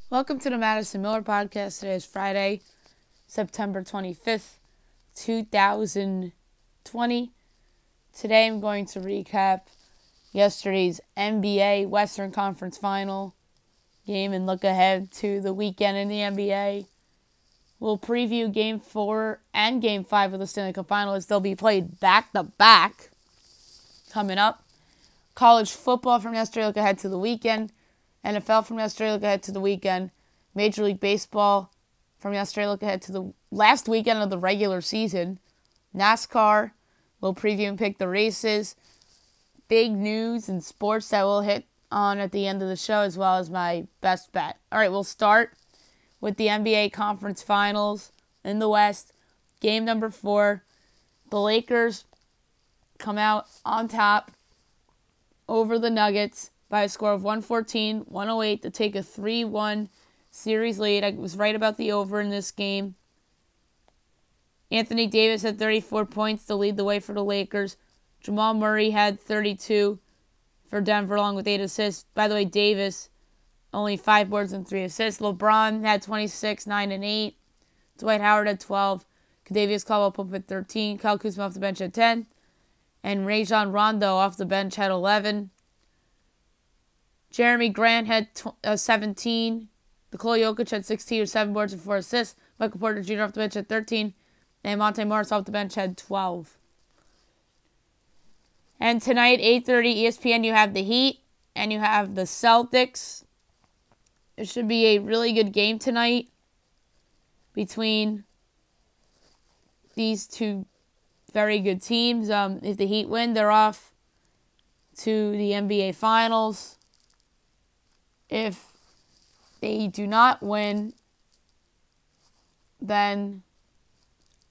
Welcome to the Madison Miller Podcast. Today is Friday, September 25th, 2020. Today I'm going to recap yesterday's NBA Western Conference Final game and look ahead to the weekend in the NBA. We'll preview Game 4 and Game 5 of the Stanley Cup Final as they'll be played back-to-back coming up. College football from yesterday, look ahead to the weekend. NFL from yesterday, look ahead to the weekend. Major League Baseball from yesterday, look ahead to the last weekend of the regular season. NASCAR, we'll preview and pick the races. Big news in sports that we'll hit on at the end of the show, as well as my best bet. All right, we'll start with the NBA Conference Finals in the West. Game number 4. The Lakers come out on top over the Nuggets by a score of 114-108 to take a 3-1 series lead. I was right about the over in this game. Anthony Davis had 34 points to lead the way for the Lakers. Jamal Murray had 32 for Denver along with 8 assists. By the way, Davis, only 5 boards and 3 assists. LeBron had 26, 9 and 8. Dwight Howard had 12. Kentavious Caldwell-Pope had 13. Kyle Kuzma off the bench had 10. And Rajon Rondo off the bench had 11. Jeremy Grant had 17. Nikola Jokic had 16 with 7 boards and 4 assists. Michael Porter Jr. off the bench had 13. And Monte Morris off the bench had 12. And tonight, 8:30 ESPN, you have the Heat and you have the Celtics. It should be a really good game tonight between these two very good teams. If the Heat win, they're off to the NBA Finals. If they do not win, then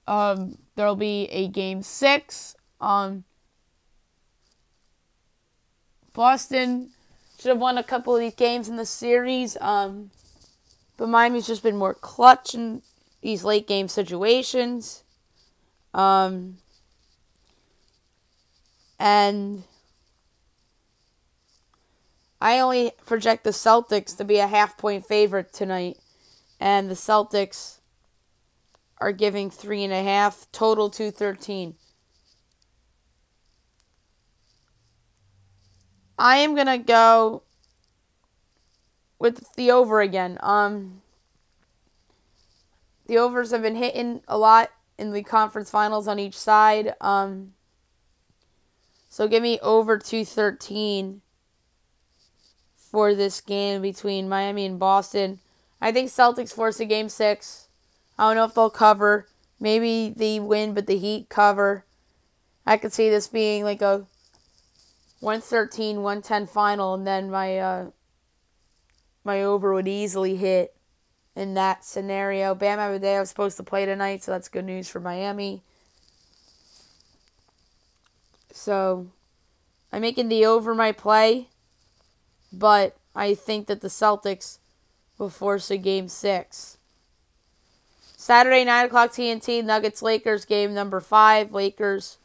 there'll be a Game 6. Boston should have won a couple of these games in the series, but Miami's just been more clutch in these late game situations. And I only project the Celtics to be a half-point favorite tonight. And the Celtics are giving 3.5, total 213. I am going to go with the over again. The overs have been hitting a lot in the conference finals on each side. So give me over 213 for this game between Miami and Boston. I think Celtics force a Game 6. I don't know if they'll cover. Maybe they win, but the Heat cover. I could see this being like a 113-110 final, and then my over would easily hit in that scenario. Bam Adebayo was supposed to play tonight, so that's good news for Miami. So I'm making the over my play, but I think that the Celtics will force a Game 6. Saturday, 9 o'clock TNT, Nuggets-Lakers, game number 5. Lakers,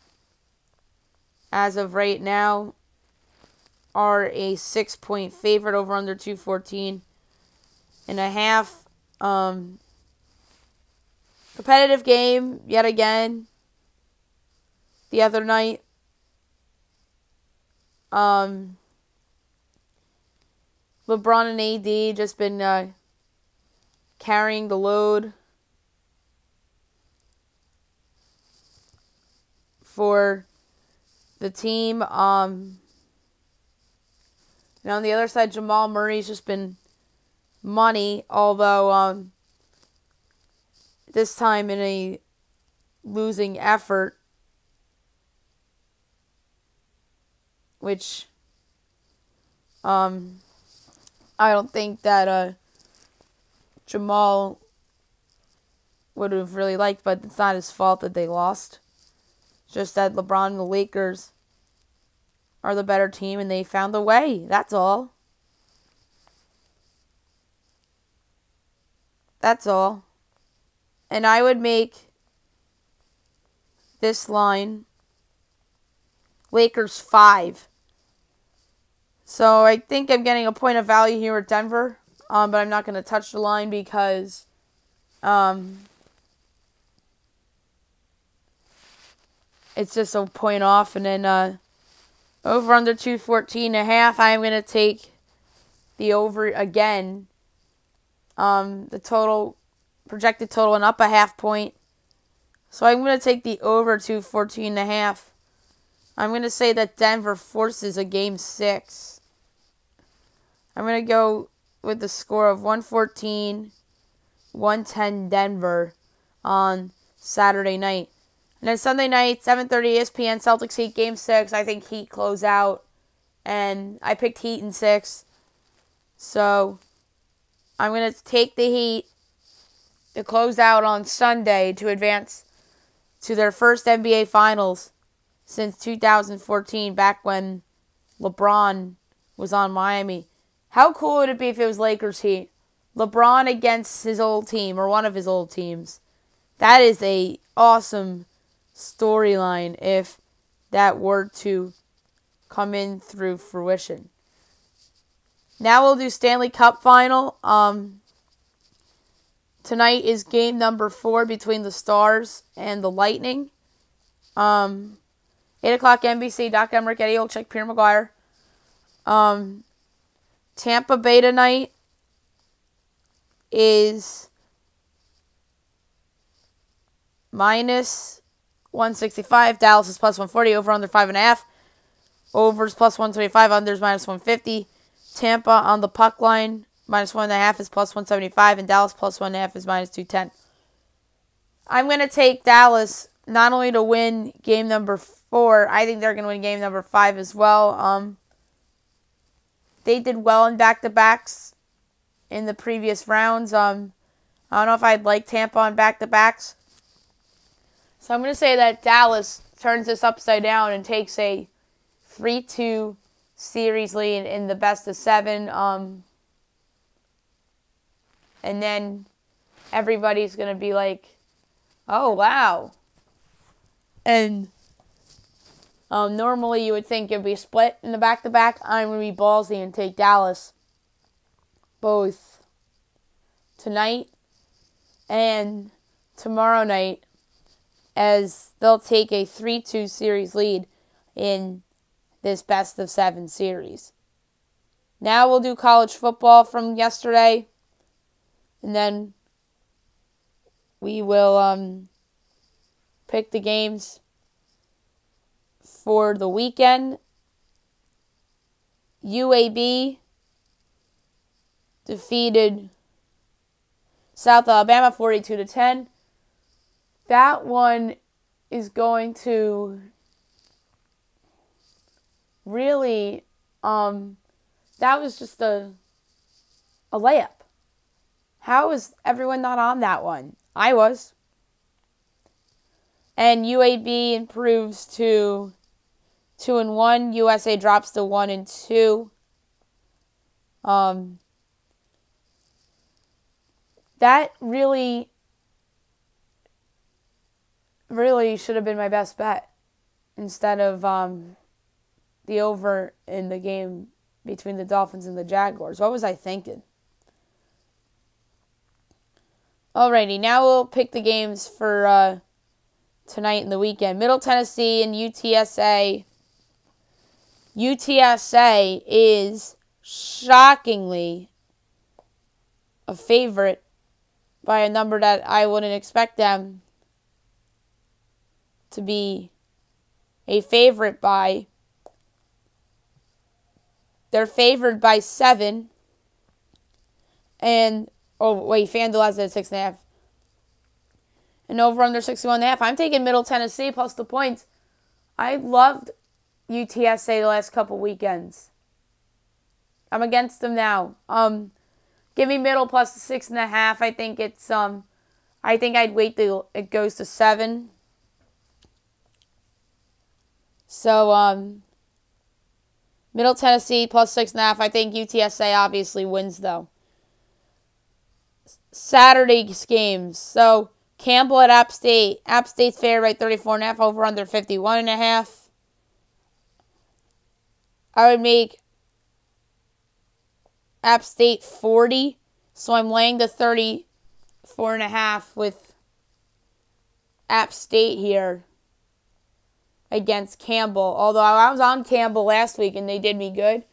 as of right now, are a 6-point favorite over under 214.5. Competitive game, yet again, the other night. LeBron and AD just been carrying the load for the team. And on the other side, Jamal Murray's just been money, although this time in a losing effort, which I don't think that Jamal would have really liked, but it's not his fault that they lost. Just that LeBron and the Lakers are the better team, and they found a way. That's all. That's all. And I would make this line Lakers 5. So I think I'm getting a point of value here at Denver. but I'm not going to touch the line because it's just a point off. And then over under 214.5, I'm going to take the over again. The total, projected total, and up a half point. So I'm going to take the over 214.5. I'm going to say that Denver forces a Game 6. I'm going to go with the score of 114-110 Denver on Saturday night. And then Sunday night, 7:30 ESPN, Celtics Heat Game 6. I think Heat close out. And I picked Heat in 6. So I'm going to take the Heat to close out on Sunday to advance to their first NBA Finals since 2014, back when LeBron was on Miami. How cool would it be if it was Lakers Heat? LeBron against his old team, or one of his old teams. That is a awesome storyline if that were to come in through fruition. Now we'll do Stanley Cup Final. Tonight is game number 4 between the Stars and the Lightning. 8 o'clock NBC, Doc Emrick, Eddie Olczyk, Peter McGuire. Tampa Bay tonight is minus 165. Dallas is plus 140. Over under 5.5. Overs plus 125. Unders minus 150. Tampa on the puck line minus 1.5 is plus 175. And Dallas plus 1.5 is minus 210. I'm going to take Dallas not only to win game number 4. I think they're going to win game number 5 as well. They did well in back-to-backs in the previous rounds. I don't know if I'd like Tampa on back-to-backs. So I'm going to say that Dallas turns this upside down and takes a 3-2 series lead in the best of 7. And then everybody's going to be like, oh, wow. And normally you would think it would be split in the back-to-back. I'm going to be ballsy and take Dallas both tonight and tomorrow night, as they'll take a 3-2 series lead in this best of 7 series. Now we'll do college football from yesterday, and then we will pick the games for the weekend. UAB defeated South Alabama 42-10. That one is going to really, that was just a layup. How is everyone not on that one? I was. And UAB improves to 2-1. USA drops to 1-2. That really should have been my best bet instead of the over in the game between the Dolphins and the Jaguars. What was I thinking? Alrighty, now we'll pick the games for tonight and the weekend. Middle Tennessee and UTSA. UTSA is shockingly a favorite by a number that I wouldn't expect them to be a favorite by. They're favored by 7. And, FanDuel has it at 6.5. And over under 61.5. I'm taking Middle Tennessee plus the points. I loved UTSA the last couple weekends. I'm against them now. Give me Middle plus the 6.5. I think it's I think I'd wait till it goes to 7. So Middle Tennessee plus 6.5. I think UTSA obviously wins though. Saturday's games. So Campbell at App State. App State's favored by 34.5. Over under 51.5. I would make App State 40 So I'm laying the 34.5 with App State here against Campbell. Although I was on Campbell last week and they did me good.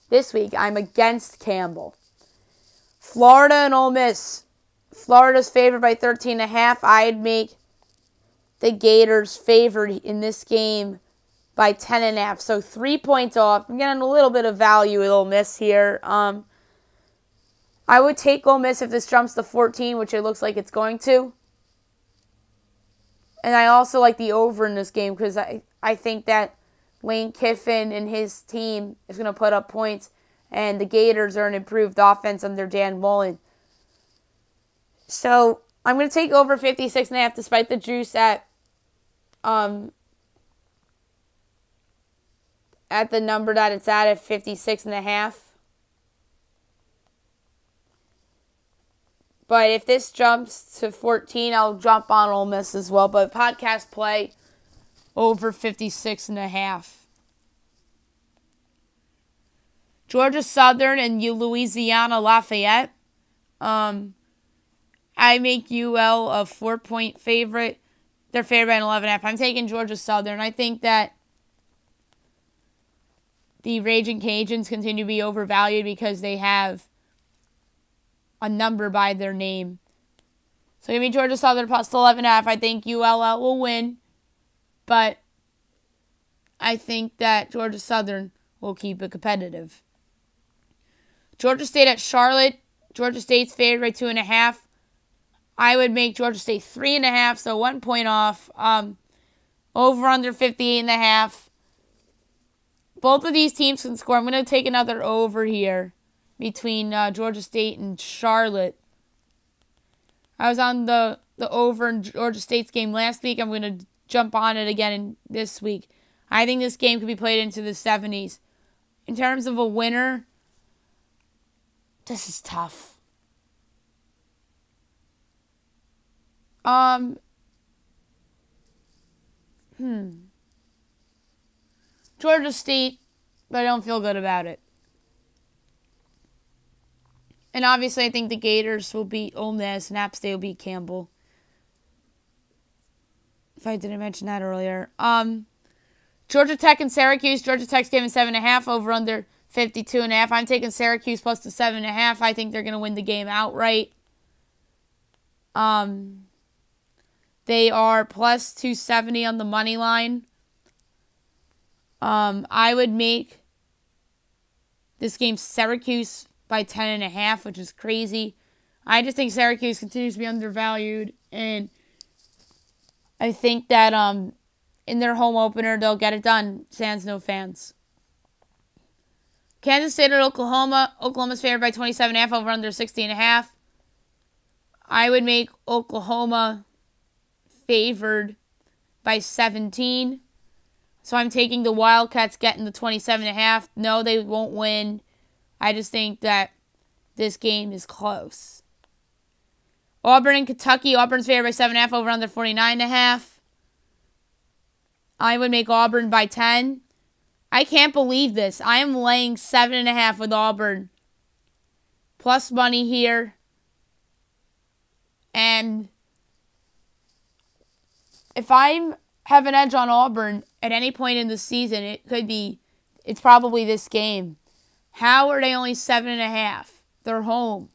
This week I'm against Campbell. Florida and Ole Miss. Florida's favored by 13.5. I'd make the Gators favored in this game by 10.5. So 3 points off. I'm getting a little bit of value with Ole Miss here. I would take Ole Miss if this jumps to 14, which it looks like it's going to. And I also like the over in this game because I think that Lane Kiffin and his team is going to put up points. And the Gators are an improved offense under Dan Mullen. So I'm going to take over 56.5 despite the juice at the number that it's at 56.5. But if this jumps to 14, I'll jump on Ole Miss as well. But podcast play over 56.5. Georgia Southern and Louisiana Lafayette. I make UL a 4-point favorite. They're favored by 11.5. I'm taking Georgia Southern. I think that the Raging Cajuns continue to be overvalued because they have a number by their name. So give me Georgia Southern plus 11.5. I think ULL will win. But I think that Georgia Southern will keep it competitive. Georgia State at Charlotte. Georgia State's favored by 2.5. I would make Georgia State 3.5, so 1 point off. Over under 58.5. Both of these teams can score. I'm going to take another over here between Georgia State and Charlotte. I was on the over in Georgia State's game last week. I'm going to jump on it again this week. I think this game could be played into the 70s. In terms of a winner, this is tough. Georgia State, but I don't feel good about it. And obviously, I think the Gators will beat Ole Miss and App State will beat Campbell. If I didn't mention that earlier. Georgia Tech and Syracuse. Georgia Tech's given 7.5 over under 52.5. I'm taking Syracuse plus the 7.5. I think they're going to win the game outright. They are plus 270 on the money line. I would make this game Syracuse by 10.5, which is crazy. I just think Syracuse continues to be undervalued, and I think that in their home opener they'll get it done. Sans no fans. Kansas State at Oklahoma. Oklahoma's favored by 27.5 over under 60.5. I would make Oklahoma favored by 17. So I'm taking the Wildcats getting the 27.5. No, they won't win. I just think that this game is close. Auburn and Kentucky. Auburn's favored by 7.5 over under 49.5. I would make Auburn by 10. I can't believe this. I am laying 7.5 with Auburn. Plus money here. And if I have an edge on Auburn at any point in the season, it's probably this game. How are they only 7.5? They're home.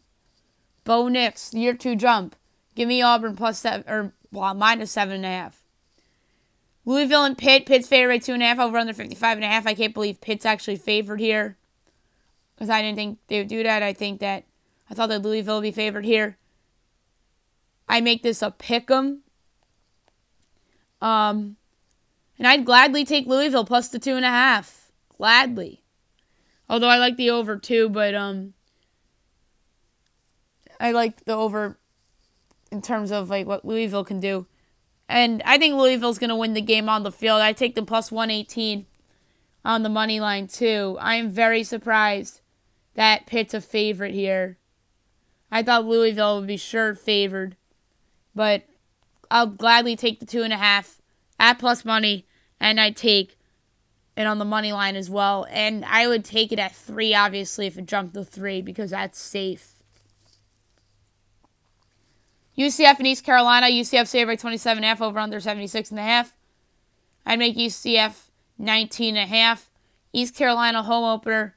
Bo Nix, year 2 jump. Give me Auburn plus 7 minus 7.5. Louisville and Pitt. Pitt's favored by 2.5 over under 55.5. I can't believe Pitt's actually favored here because I didn't think they would do that. I thought that Louisville would be favored here. I make this a pick'em. And I'd gladly take Louisville plus the 2.5. Gladly. Although I like the over too, but I like the over in terms of like what Louisville can do. And I think Louisville's going to win the game on the field. I take them plus 118 on the money line too. I am very surprised that Pitt's a favorite here. I thought Louisville would be sure favored. But I'll gladly take the 2.5 at plus money. And I'd take it on the money line as well. And I would take it at 3, obviously, if it jumped to 3, because that's safe. UCF and East Carolina. UCF saved by 27.5 over under 76.5. I'd make UCF 19.5. East Carolina home opener.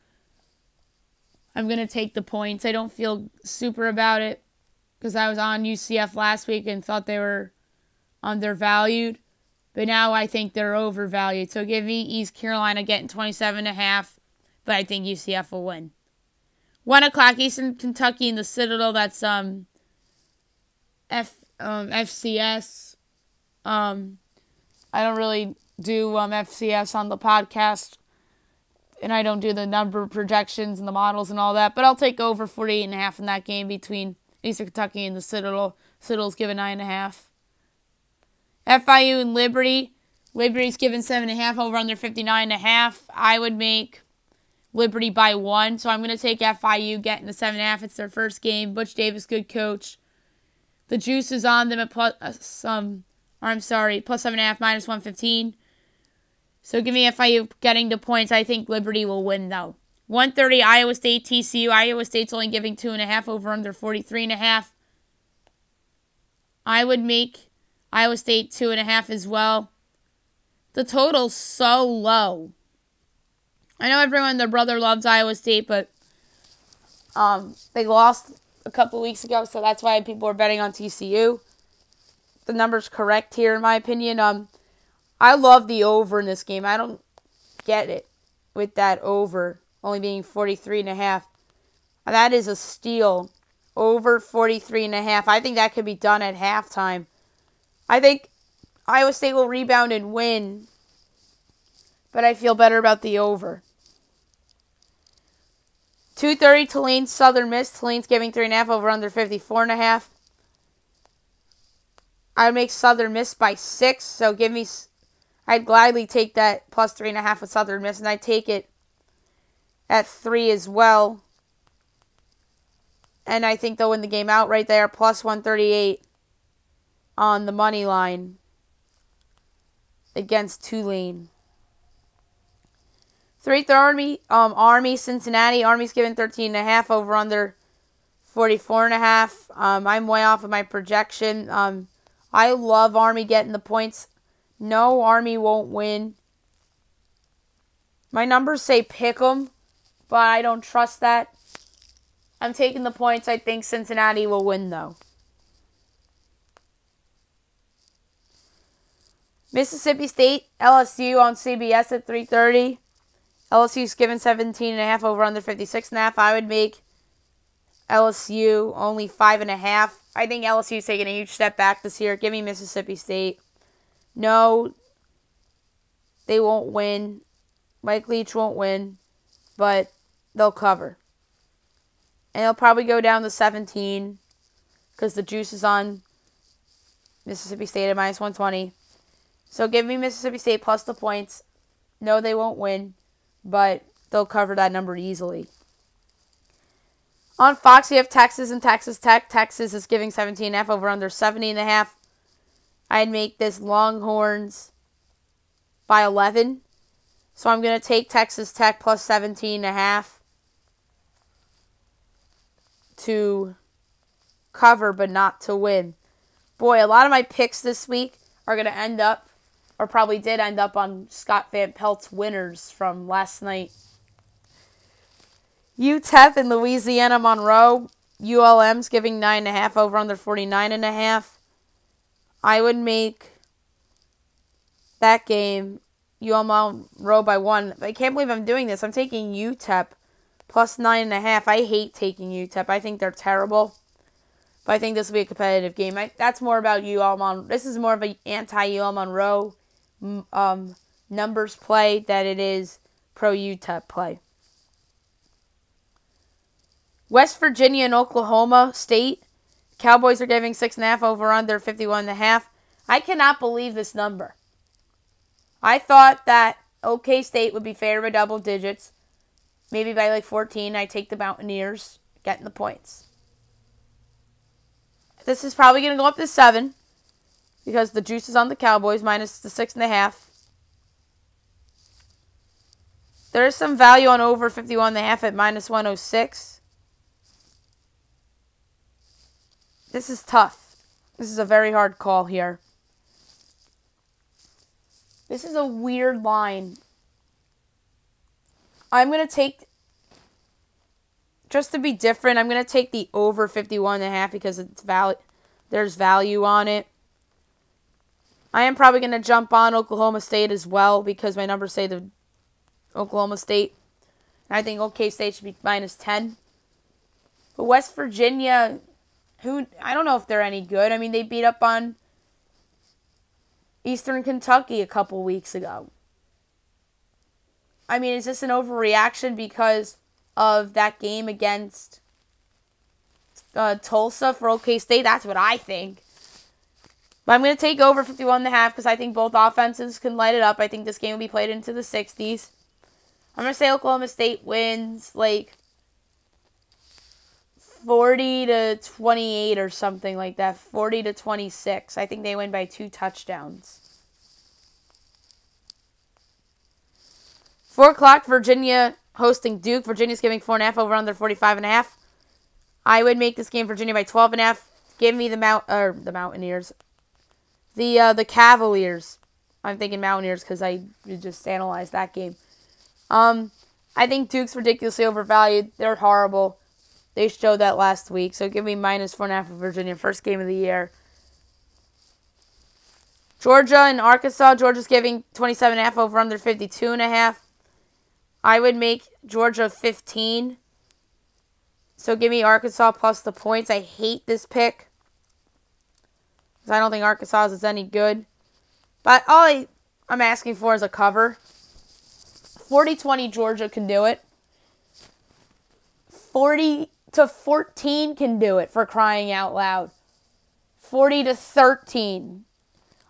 I'm going to take the points. I don't feel super about it because I was on UCF last week and thought they were undervalued. But now I think they're overvalued. So give me East Carolina getting 27.5. But I think UCF will win. 1 o'clock, Eastern Kentucky in the Citadel. That's FCS. I don't really do FCS on the podcast. And I don't do the number projections and the models and all that. But I'll take over 48.5 in that game between Eastern Kentucky and the Citadel. Citadel's given 9.5. FIU and Liberty. Liberty's given 7.5 over under 59.5. I would make Liberty by 1. So I'm going to take FIU getting the 7.5. It's their first game. Butch Davis, good coach. The juice is on them at plus 7.5, minus 115. So give me FIU getting the points. I think Liberty will win, though. 1:30, Iowa State, TCU. Iowa State's only giving 2.5 over under 43.5. I would make Iowa State 2.5 as well. The total's so low. I know everyone and their brother loves Iowa State, but they lost a couple weeks ago, so that's why people are betting on TCU. The number's correct here, in my opinion. I love the over in this game. I don't get it with that over only being 43.5. That is a steal. Over 43.5. I think that could be done at halftime. I think Iowa State will rebound and win, but I feel better about the over. 2:30, Tulane, Southern Miss. Tulane's giving 3.5 over under 54.5. I would make Southern Miss by 6, so give me... I'd gladly take that plus 3.5 with Southern Miss, and I'd take it at 3 as well. And I think they'll win the game out right there, plus 138 on the money line against Tulane. 3:30, Army, Cincinnati. Army's given 13.5 over under 44.5. I'm way off of my projection. I love Army getting the points. No, Army won't win. My numbers say pick 'em, but I don't trust that. I'm taking the points. I think Cincinnati will win, though. Mississippi State, LSU on CBS at 3:30. LSU's given 17.5 over under 56.5. I would make LSU only 5.5. I think LSU's taking a huge step back this year. Give me Mississippi State. No, they won't win. Mike Leach won't win, but they'll cover. And they'll probably go down to 17 because the juice is on Mississippi State at minus 120. So give me Mississippi State plus the points. No, they won't win, but they'll cover that number easily. On Fox, you have Texas and Texas Tech. Texas is giving 17.5 over under 70.5. I'd make this Longhorns by 11. So I'm going to take Texas Tech plus 17.5 to cover but not to win. Boy, a lot of my picks this week are going to end up, or probably did end up, on Scott Van Pelt's winners from last night. UTEP and Louisiana Monroe. ULM's giving 9.5 over under 49.5. I would make that game UL Monroe by 1. I can't believe I'm doing this. I'm taking UTEP plus 9.5. I hate taking UTEP. I think they're terrible. But I think this will be a competitive game. That's more about UL Monroe. This is more of an anti-UL Monroe numbers play than it is pro-UTEP play. West Virginia and Oklahoma State. Cowboys are giving 6.5 over under 51.5. I cannot believe this number. I thought that OK State would be favored by double digits. Maybe by like 14. I take the Mountaineers getting the points. This is probably going to go up to 7 because the juice is on the Cowboys minus the 6.5. There is some value on over 51.5 at minus 106. This is tough. This is a very hard call here. This is a weird line. I'm going to take, just to be different, I'm going to take the over 51.5 because there's value on it. I am probably going to jump on Oklahoma State as well because my numbers say the Oklahoma State. And I think OK State should be -10. But West Virginia, I don't know if they're any good. I mean, they beat up on Eastern Kentucky a couple weeks ago. I mean, is this an overreaction because of that game against Tulsa for OK State? That's what I think. But I'm going to take over 51.5 because I think both offenses can light it up. I think this game will be played into the 60s. I'm going to say Oklahoma State wins like 40-28 or something like that. 40-26. I think they win by 2 touchdowns. 4 o'clock, Virginia hosting Duke. Virginia's giving 4.5 over under 45.5. I would make this game Virginia by 12.5. Give me the Mountaineers. The Cavaliers. I'm thinking Mountaineers because I just analyzed that game. I think Duke's ridiculously overvalued. They're horrible. They showed that last week. So give me -4.5 for Virginia. First game of the year. Georgia and Arkansas. Georgia's giving 27.5 over under 52.5. I would make Georgia 15. So give me Arkansas plus the points. I hate this pick, because I don't think Arkansas is any good. But all I'm asking for is a cover. 40-20 Georgia can do it. 40-14 can do it, for crying out loud. 40-13.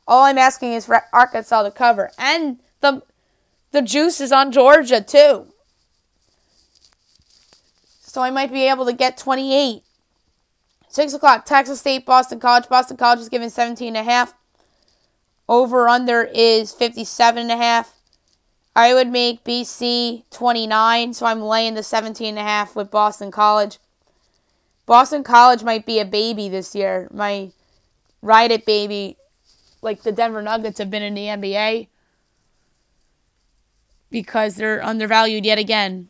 All I'm asking is for Arkansas to cover. And the juice is on Georgia, too. So I might be able to get 28. 6 o'clock, Texas State, Boston College. Boston College is given 17.5. Over-under is 57.5. I would make BC 29, so I'm laying the 17.5 with Boston College. Boston College might be a baby this year. My ride-it baby, like the Denver Nuggets have been in the NBA, because they're undervalued yet again.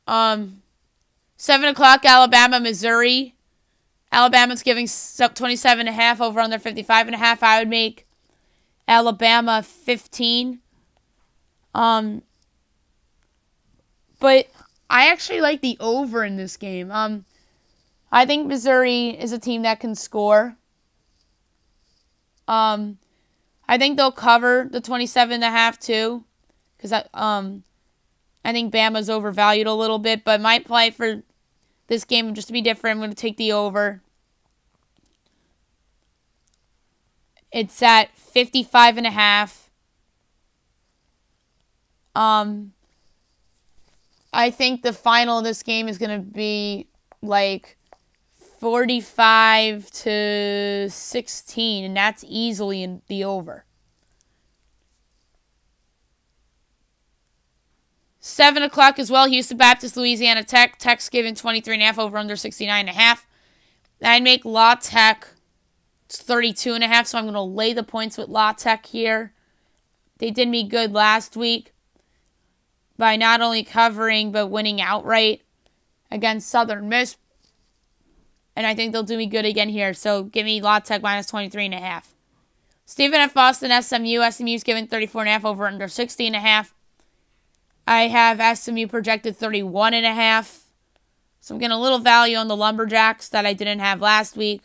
7 o'clock, Alabama, Missouri. Alabama's giving 27.5 over under 55.5. I would make Alabama 15. But I actually like the over in this game. I think Missouri is a team that can score. I think they'll cover the 27.5 too, because I think Bama's overvalued a little bit, but my play for this game, just to be different, I'm going to take the over. It's at 55.5. I think the final of this game is going to be like 45-16, and that's easily in the over. 7 o'clock as well, Houston Baptist, Louisiana Tech. Tech's given 23.5 over under 69.5. I'd make La Tech 32.5, so I'm going to lay the points with La Tech here. They did me good last week by not only covering but winning outright against Southern Miss. And I think they'll do me good again here. So give me La Tech -23.5. Stephen F. Boston, SMU. SMU's given 34.5 over under 60.5. I have SMU projected 31.5. So I'm getting a little value on the Lumberjacks that I didn't have last week.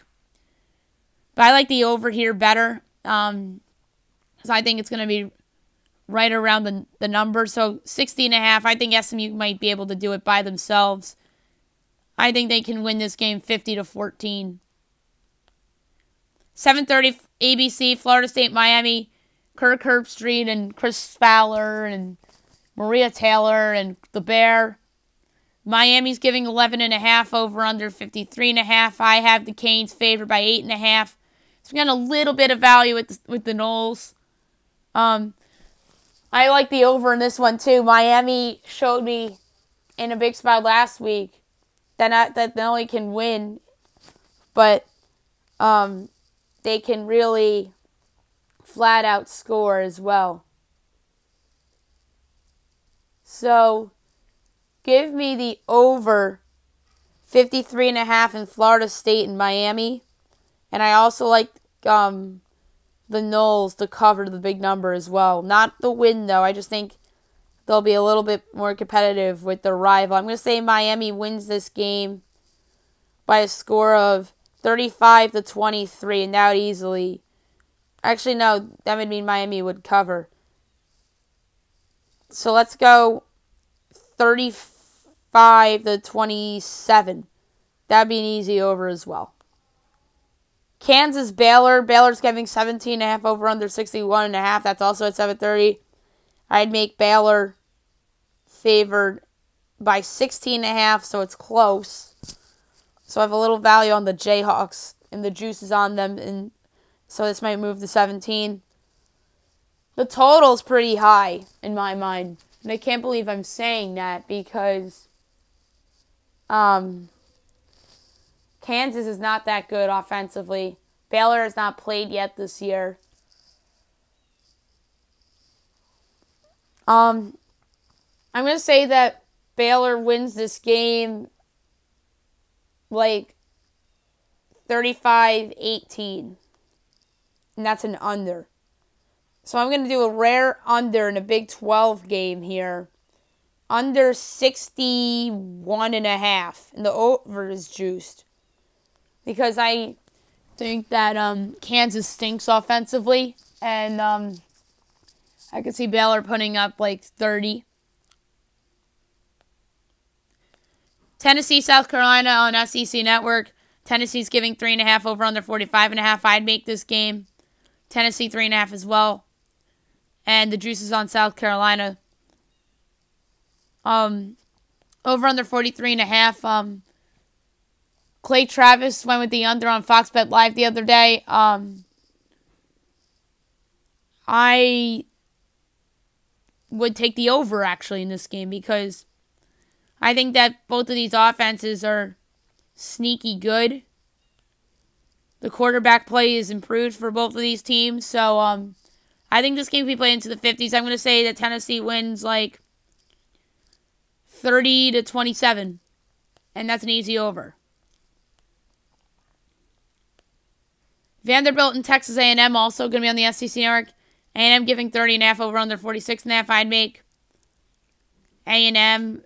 But I like the over here better. Because I think it's going to be right around the number. So 60.5. I think SMU might be able to do it by themselves. I think they can win this game 50-14. 7:30 ABC, Florida State, Miami. Kirk Herbstreit and Chris Fowler and Maria Taylor and the Bear. Miami's giving 11.5 over under 53.5. I have the Canes favored by 8.5. So we got a little bit of value with the Noles. I like the over in this one too. Miami showed me in a big spot last week that not only can win but they can really flat out score as well. So give me the over 53.5 in Florida State and Miami. And I also like the Noles to cover the big number as well. Not the win, though. I just think they'll be a little bit more competitive with their rival. I'm going to say Miami wins this game by a score of 35-23, and that easily. Actually, no, that would mean Miami would cover. So let's go 35-27. That'd be an easy over as well. Kansas Baylor. Baylor's giving 17.5 over under 61.5. That's also at 7:30. I'd make Baylor favored by 16.5, so it's close. So I have a little value on the Jayhawks, and the juice is on them, and so this might move to 17. The total's pretty high in my mind, and I can't believe I'm saying that because Kansas is not that good offensively. Baylor has not played yet this year. I'm going to say that Baylor wins this game like 35-18. And that's an under. So I'm going to do a rare under in a Big 12 game here. Under 61.5. And the over is juiced. Because I think that Kansas stinks offensively. And I could see Baylor putting up like 30. Tennessee, South Carolina on SEC Network. Tennessee's giving 3.5 over under 45.5. I'd make this game. Tennessee 3.5 as well. And the juice is on South Carolina. Over under 43.5. Clay Travis went with the under on Fox Bet Live the other day. I would take the over actually in this game because I think that both of these offenses are sneaky good. The quarterback play is improved for both of these teams. So I think this game will be played into the 50s. I'm going to say that Tennessee wins like 30-27. And that's an easy over. Vanderbilt and Texas A&M also going to be on the SEC Network. A&M giving 30.5 over under 46.5. I'd make A&M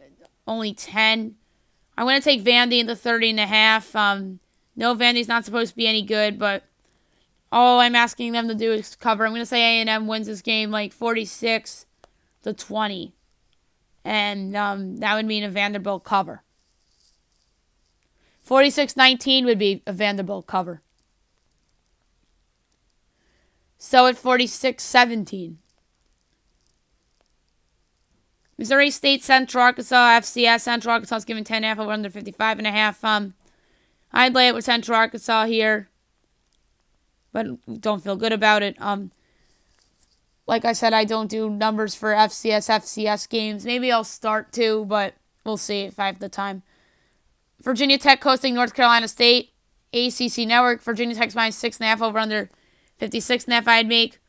only 10. I'm going to take Vandy in the 30.5. No, Vandy's not supposed to be any good, but all I'm asking them to do is cover. I'm going to say A&M wins this game like 46-20. And that would mean a Vanderbilt cover. 46-19 would be a Vanderbilt cover. So at 46-17. Missouri State, Central Arkansas, FCS. Central Arkansas is giving 10.5 over under 55.5. I'd lay it with Central Arkansas here, but don't feel good about it. Like I said, I don't do numbers for FCS games. Maybe I'll start to, but we'll see if I have the time. Virginia Tech hosting North Carolina State. ACC Network. Virginia Tech's minus 6.5 over under 56.5. I'd make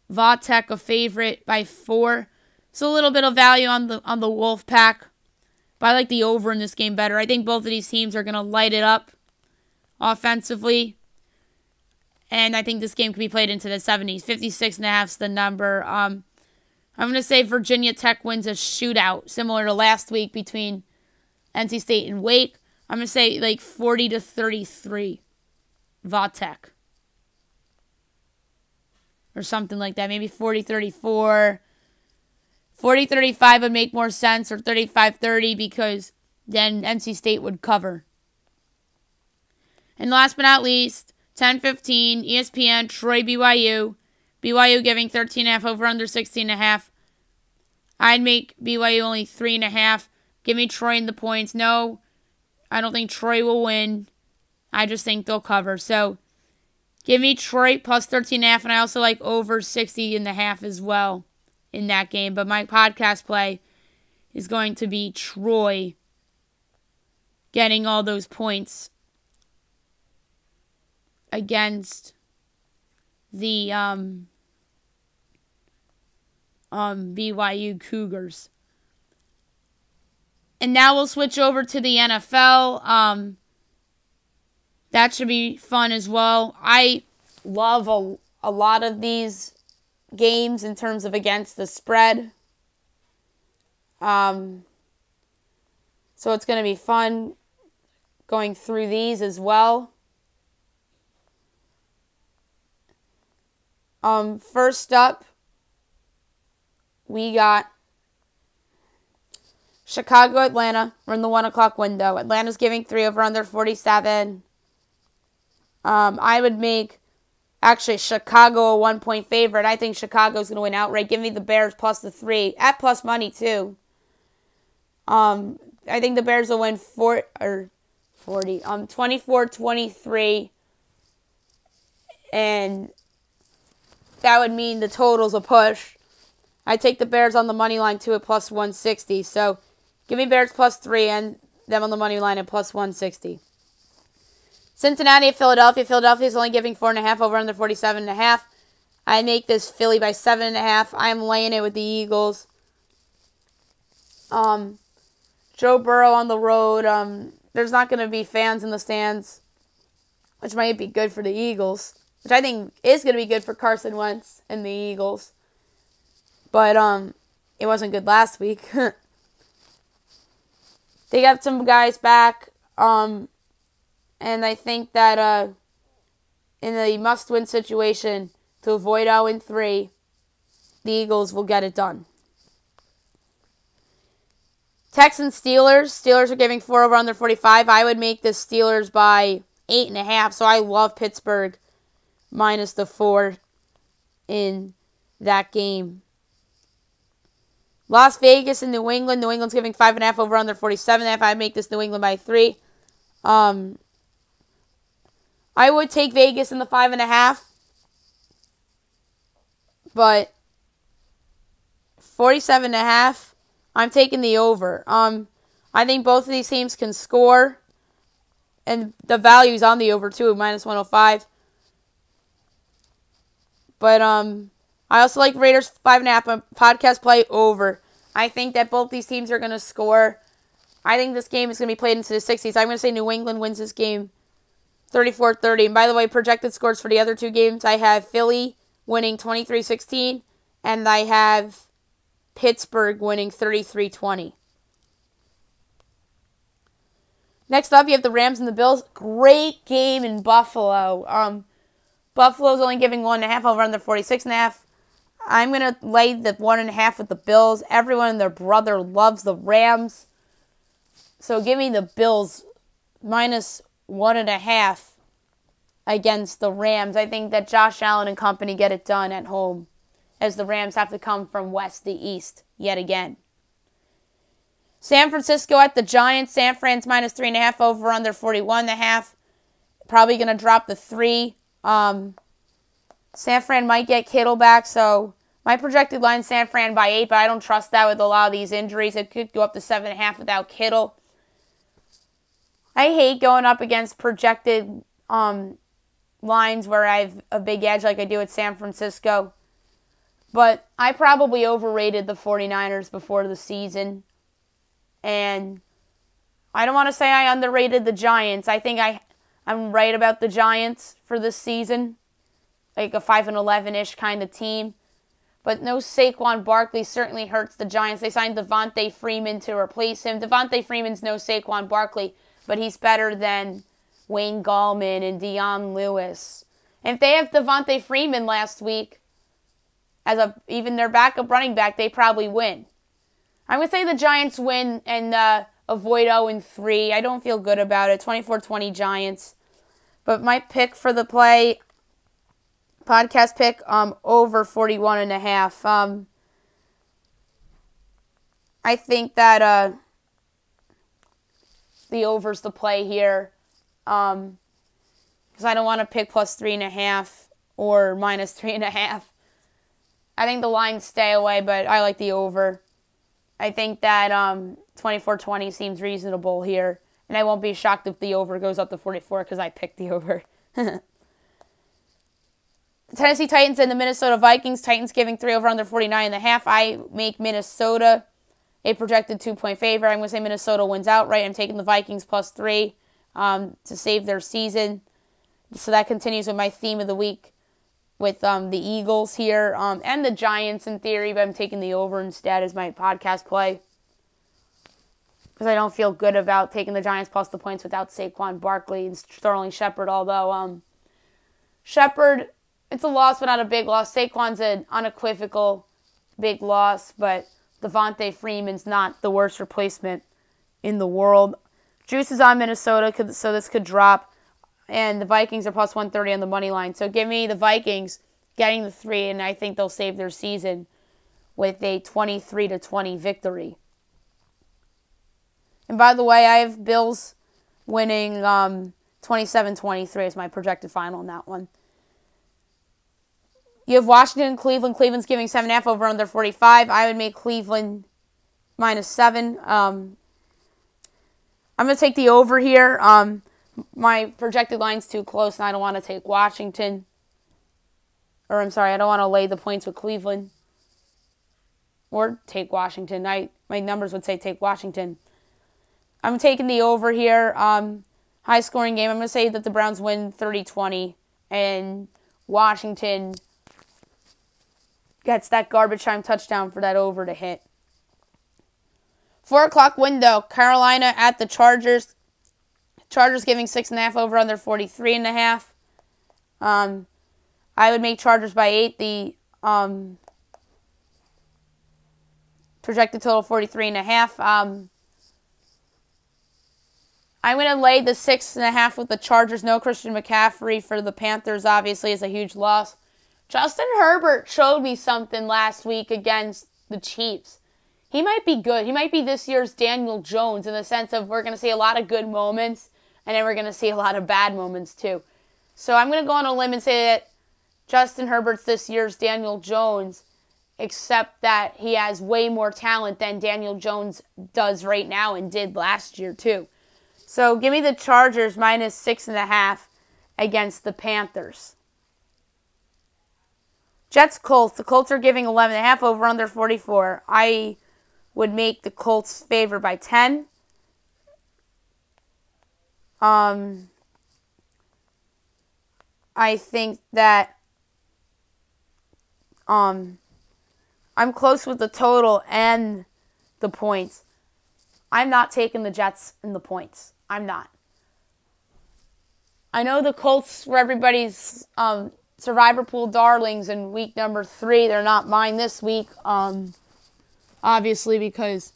Va Tech a favorite by 4. So a little bit of value on the Wolfpack. But I like the over in this game better. I think both of these teams are going to light it up offensively. And I think this game could be played into the 70s. 56.5 is the number. I'm going to say Virginia Tech wins a shootout, similar to last week between NC State and Wake. I'm going to say like 40-33. Va Tech. Or something like that. Maybe 40-34. 40-35 would make more sense. Or 35-30 because then NC State would cover. And last but not least, 10-15, ESPN, Troy, BYU. BYU giving 13.5 over under 16.5. I'd make BYU only 3.5. Give me Troy in the points. No, I don't think Troy will win. I just think they'll cover. So, give me Troy plus 13.5, and I also like over 60.5 as well in that game. But my podcast play is going to be Troy getting all those points against the BYU Cougars. And now we'll switch over to the NFL. That should be fun as well. I love a lot of these games in terms of against the spread. So it's going to be fun going through these as well. First up, we got Chicago, Atlanta. We're in the 1 o'clock window. Atlanta's giving 3 over under 47. I would make, actually, Chicago a 1-point favorite. I think Chicago's going to win outright. Give me the Bears plus the 3. At plus money, too. I think the Bears will win 24-23. And that would mean the total's a push. I take the Bears on the money line, too, at plus 160. So, give me Bears plus 3 and them on the money line at plus 160. Cincinnati at Philadelphia. Philadelphia's only giving 4.5 over under 47.5. I make this Philly by 7.5. I'm laying it with the Eagles. Joe Burrow on the road. There's not going to be fans in the stands, which might be good for the Eagles, which I think is going to be good for Carson Wentz and the Eagles. But it wasn't good last week. They got some guys back. And I think that in a must-win situation, to avoid 0-3, the Eagles will get it done. Texans, Steelers. Steelers are giving 4 over under 45. I would make the Steelers by 8.5. So I love Pittsburgh minus the 4 in that game. Las Vegas and New England. New England's giving 5.5 over under 47.5. I make this New England by 3. I would take Vegas in the 5.5. But 47.5. I'm taking the over. I think both of these teams can score. And the value's on the over, too, minus 105. But I also like Raiders 5.5. Podcast play over. I think that both these teams are going to score. I think this game is going to be played into the 60s. I'm going to say New England wins this game 34-30. And by the way, projected scores for the other two games, I have Philly winning 23-16. And I have Pittsburgh winning 33-20. Next up, you have the Rams and the Bills. Great game in Buffalo. Buffalo's only giving 1.5 over under 46.5. I'm going to lay the 1.5 with the Bills. Everyone and their brother loves the Rams. So give me the Bills minus 1.5 against the Rams. I think that Josh Allen and company get it done at home, as the Rams have to come from west to east yet again. San Francisco at the Giants. San Fran's minus 3.5 over under 41.5. Probably going to drop the 3. San Fran might get Kittle back, so my projected line is San Fran by 8, but I don't trust that with a lot of these injuries. It could go up to 7.5 without Kittle. I hate going up against projected lines where I have a big edge like I do at San Francisco. But I probably overrated the 49ers before the season. And I don't want to say I underrated the Giants. I think I'm right about the Giants for this season. Like a 5-11-ish kind of team. But no Saquon Barkley certainly hurts the Giants. They signed Devontae Freeman to replace him. Devontae Freeman's no Saquon Barkley, but he's better than Wayne Gallman and Deion Lewis. And if they have Devontae Freeman last week, as even their backup running back, they probably win. I'm going to say the Giants win and avoid 0-3. I don't feel good about it. 24-20 Giants. But my pick for the play, podcast pick, over 41.5. I think that the over's the play here. Because I don't want to pick plus 3.5 or minus 3.5. I think the lines stay away, but I like the over. I think that 24-20 seems reasonable here. And I won't be shocked if the over goes up to 44 because I picked the over. Tennessee Titans and the Minnesota Vikings. Titans giving 3 over under 49.5. I make Minnesota a projected 2-point favorite. I'm going to say Minnesota wins outright. I'm taking the Vikings +3 to save their season. So that continues with my theme of the week with the Eagles here and the Giants in theory, but I'm taking the over instead as my podcast play because I don't feel good about taking the Giants plus the points without Saquon Barkley and Sterling Shepard, although Shepard, it's a loss but not a big loss. Saquon's an unequivocal big loss, but Devontae Freeman's not the worst replacement in the world. Juice is on Minnesota, so this could drop. And the Vikings are plus 130 on the money line. So give me the Vikings getting the 3, and I think they'll save their season with a 23-20 victory. And by the way, I have Bills winning 27-23 as my projected final in that one. You have Washington and Cleveland. Cleveland's giving 7.5 over under 45. I would make Cleveland -7. I'm going to take the over here. My projected line's too close, and I don't want to take Washington. Or, I'm sorry, I don't want to lay the points with Cleveland. Or take Washington. My numbers would say take Washington. I'm taking the over here. High-scoring game. I'm going to say that the Browns win 30-20. And Washington gets that garbage time touchdown for that over to hit. 4 o'clock window. Carolina at the Chargers. Chargers giving 6.5 over under 43.5. I would make Chargers by 8. The projected total 43.5. I'm going to lay the 6.5 with the Chargers. No Christian McCaffrey for the Panthers, obviously, is a huge loss. Justin Herbert showed me something last week against the Chiefs. He might be good. He might be this year's Daniel Jones in the sense of we're going to see a lot of good moments, and then we're going to see a lot of bad moments too. So I'm going to go on a limb and say that Justin Herbert's this year's Daniel Jones, except that he has way more talent than Daniel Jones does right now and did last year too. So give me the Chargers minus 6.5 against the Panthers. Jets-Colts. The Colts are giving 11.5 over under 44. I would make the Colts favor by 10. I think that I'm close with the total and the points. I'm not taking the Jets in the points. I'm not. I know the Colts were everybody's Survivor Pool darlings in week number 3. They're not mine this week. Obviously, because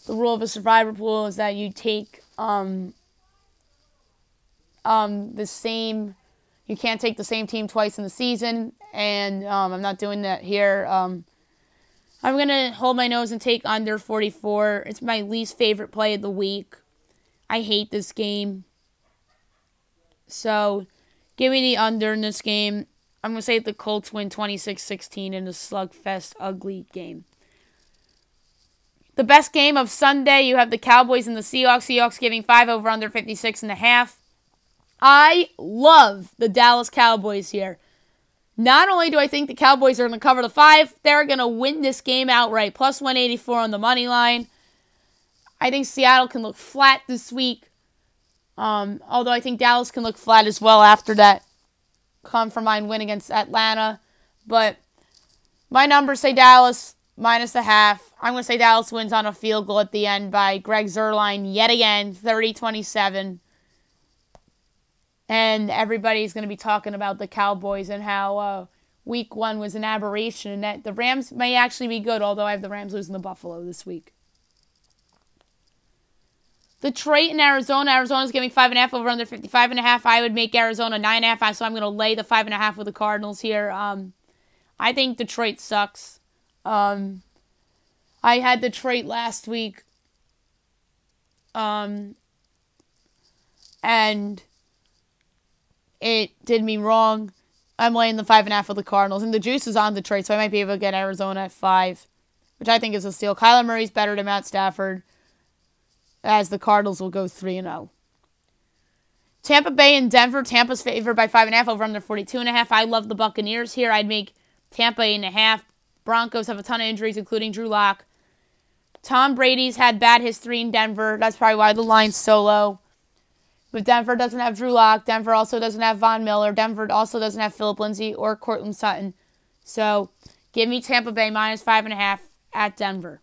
the rule of a Survivor Pool is that you take the same. You can't take the same team twice in the season, and I'm not doing that here. I'm going to hold my nose and take under 44. It's my least favorite play of the week. I hate this game. So, give me the under in this game. I'm going to say the Colts win 26-16 in a slugfest, ugly game. The best game of Sunday, you have the Cowboys and the Seahawks. Seahawks giving 5 over under 56.5. I love the Dallas Cowboys here. Not only do I think the Cowboys are going to cover the 5, they're going to win this game outright. Plus 184 on the money line. I think Seattle can look flat this week. Although I think Dallas can look flat as well after that come-from-mind win against Atlanta. But my numbers say Dallas minus a half. I'm going to say Dallas wins on a field goal at the end by Greg Zuerlein yet again, 30-27. And everybody's going to be talking about the Cowboys and how week 1 was an aberration. And that the Rams may actually be good, although I have the Rams losing to Buffalo this week. Detroit and Arizona. Arizona's giving 5.5 over under 55.5. I would make Arizona 9.5, so I'm going to lay the 5.5 with the Cardinals here. I think Detroit sucks. I had Detroit last week. And it did me wrong. I'm laying the 5.5 with the Cardinals. And the juice is on Detroit, so I might be able to get Arizona at 5, which I think is a steal. Kyler Murray's better than Matt Stafford, as the Cardinals will go 3-0. Tampa Bay and Denver. Tampa's favored by 5.5 over under 42.5. I love the Buccaneers here. I'd make Tampa 8.5. Broncos have a ton of injuries, including Drew Lock. Tom Brady's had bad history in Denver. That's probably why the line's so low. But Denver doesn't have Drew Lock. Denver also doesn't have Von Miller. Denver also doesn't have Phillip Lindsay or Cortland Sutton. So give me Tampa Bay minus 5.5 at Denver.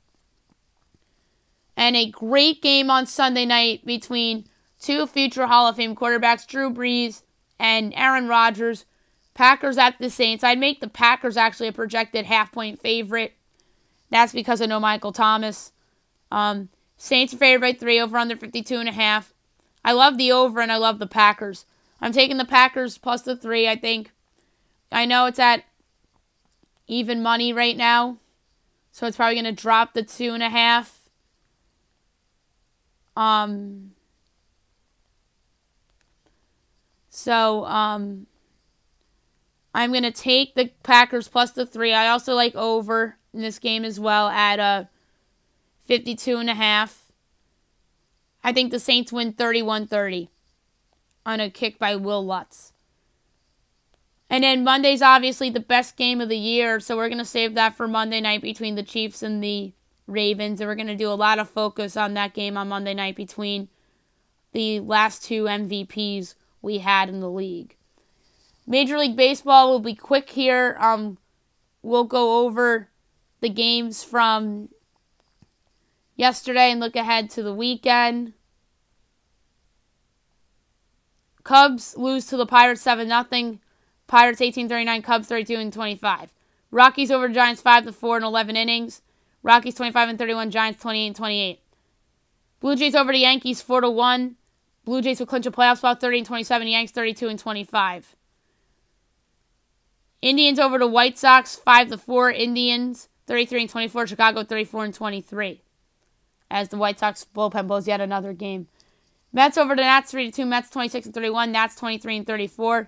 And a great game on Sunday night between two future Hall of Fame quarterbacks, Drew Brees and Aaron Rodgers. Packers at the Saints. I'd make the Packers actually a projected half-point favorite. That's because I know Michael Thomas. Saints are favored by 3 over under 52.5. I love the over and I love the Packers. I'm taking the Packers plus the 3, I think. I know it's at even money right now, so it's probably going to drop the 2.5. I'm going to take the Packers plus the 3. I also like over in this game as well at 52.5. I think the Saints win 31-30 on a kick by Will Lutz. And then Monday's obviously the best game of the year, so we're going to save that for Monday night between the Chiefs and the Ravens. And we're going to do a lot of focus on that game on Monday night between the last two MVPs we had in the league. Major League Baseball will be quick here. We'll go over the games from yesterday and look ahead to the weekend. Cubs lose to the Pirates 7-0. Pirates 18-39, Cubs 32-25. Rockies over Giants 5-4 in 11 innings. Rockies 25-31, Giants 28-28. Blue Jays over the Yankees 4-1. Blue Jays will clinch a playoff spot 30-27, Yanks 32-25. Indians over the White Sox 5-4, Indians 33-24, Chicago 34-23. As the White Sox bullpen blows yet another game. Mets over the Nats 3-2, Mets 26-31, Nats 23-34.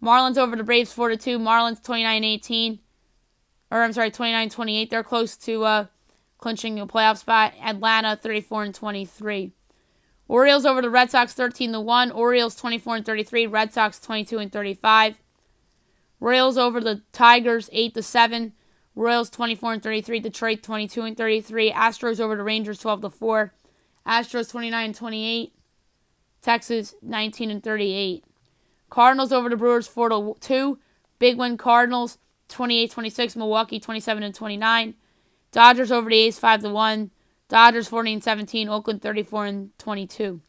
Marlins over the Braves 4-2, Marlins 29-18. 29-28. They're close to clinching a playoff spot. Atlanta 34-23. Orioles over the Red Sox 13-1, Orioles 24-33, Red Sox 22-35. Royals over the Tigers 8-7. Royals 24-33. Detroit 22-33. Astros over the Rangers 12-4. Astros 29-28. Texas 19-38. Cardinals over the Brewers 4-2. Big win Cardinals 28-26. Milwaukee 27-29. Dodgers over the A's 5-1. Dodgers 14-17. Oakland 34-22.